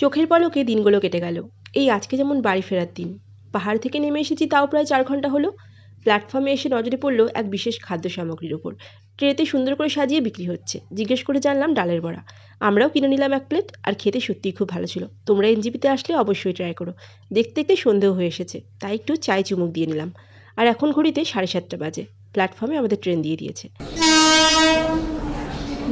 চোখের পলকে দিনগুলো কেটে গেল। এই আজকে যেমন বাড়ি ফেরার দিন। পাহাড় থেকে নেমে এসেছি তাও প্রায় 4 ঘন্টা হলো। প্ল্যাটফর্মে এসে নজরে পড়ল এক বিশেষ খাদ্য সামগ্রীর ওপর। ট্রেতে সুন্দর করে সাজিয়ে বিক্রি হচ্ছে। জিজ্ঞেস করে জানলাম ডালের বড়া। আমরাও কিনে নিলাম 1 প্লেট। আর খেতে সত্যিই খুব ভালো ছিল। তোমরা এনজিপিতে আসলে অবশ্যই ট্রাই করো। দেখতে দেখতে সন্ধেও হয়ে এসেছে, তাই একটু চায়ে চুমুক দিয়ে নিলাম। আর এখন ঘড়িতে 7:30 বাজে। প্ল্যাটফর্মে আমাদের ট্রেন দিয়ে দিয়েছে।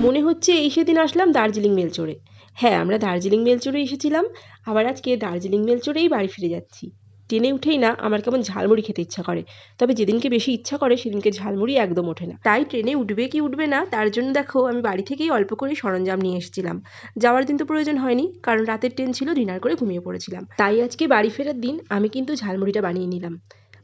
মনে হচ্ছে এই সেদিন আসলাম দার্জিলিং মেল চড়ে। হ্যাঁ, আমরা দার্জিলিং মেল চড়ে এসেছিলাম। আবার আজকে দার্জিলিং মেল চড়েই বাড়ি ফিরে যাচ্ছি। ট্রেনে উঠেই না আমার কেমন ঝালমুড়ি খেতে ইচ্ছা করে। তবে যেদিনকে বেশি ইচ্ছা করে সেদিনকে ঝালমুড়ি একদম ওঠে না। তাই ট্রেনে উঠবে কি উঠবে না তার জন্য দেখো আমি বাড়ি থেকেই অল্প করে সরঞ্জাম নিয়ে এসেছিলাম। যাওয়ার দিন তো প্রয়োজন হয়নি, কারণ রাতের ট্রেন ছিল, ডিনার করে ঘুমিয়ে পড়েছিলাম। তাই আজকে বাড়ি ফেরার দিন আমি কিন্তু ঝালমুড়িটা বানিয়ে নিলাম।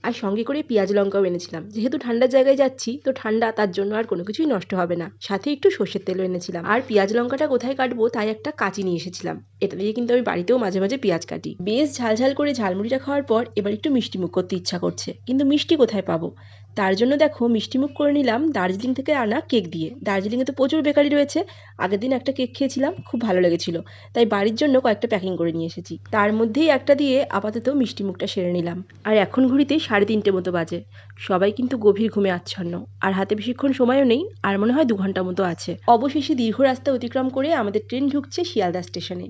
আর সঙ্গে করে পেঁয়াজ লঙ্কাও এনেছিলাম। যেহেতু ঠান্ডার জায়গায় যাচ্ছি তো ঠান্ডা, তার জন্য আর কোনো কিছুই নষ্ট হবে না। সাথে একটু সর্ষের তেলও এনেছিলাম। আর পেঁয়াজ লঙ্কাটা কোথায় কাটবো তাই একটা কাঁচি নিয়ে এসেছিলাম। এটা দিয়ে কিন্তু আমি বাড়িতেও মাঝে মাঝে পেঁয়াজ কাটি। বেশ ঝালঝাল করে ঝালমুড়িটা খাওয়ার পর এবার একটু মিষ্টিমুখ করতে ইচ্ছা করছে, কিন্তু মিষ্টি কোথায় পাবো। তার জন্য দেখো মিষ্টিমুখ করে নিলাম দার্জিলিং থেকে আনা কেক দিয়ে। দার্জিলিংয়ে তো প্রচুর বেকারি রয়েছে। আগের দিন একটা কেক খেয়েছিলাম, খুব ভালো লেগেছিল। তাই বাড়ির জন্য কয়েকটা প্যাকিং করে নিয়ে এসেছি। তার মধ্যেই একটা দিয়ে আপাতত মিষ্টিমুখটা সেরে নিলাম। আর এখন ঘড়িতে 3:30 মতো বাজে। সবাই কিন্তু গভীর ঘুমে আচ্ছন্ন। আর হাতে বেশিক্ষণ সময়ও নেই, আর মনে হয় 2 ঘন্টা মতো আছে। অবশেষে দীর্ঘ রাস্তা অতিক্রম করে আমাদের ট্রেন ঢুকছে শিয়ালদা স্টেশনে।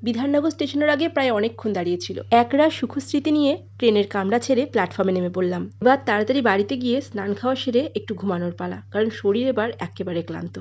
বিধাননগর স্টেশনের আগে প্রায় অনেকক্ষণ দাঁড়িয়েছিল। একরাশ সুখস্মৃতি নিয়ে ট্রেনের কামরা ছেড়ে প্ল্যাটফর্মে নেমে পড়লাম। এবার তাড়াতাড়ি বাড়িতে গিয়ে স্নান খাওয়া সেরে একটু ঘুমানোর পালা, কারণ শরীর এবার একেবারে ক্লান্ত।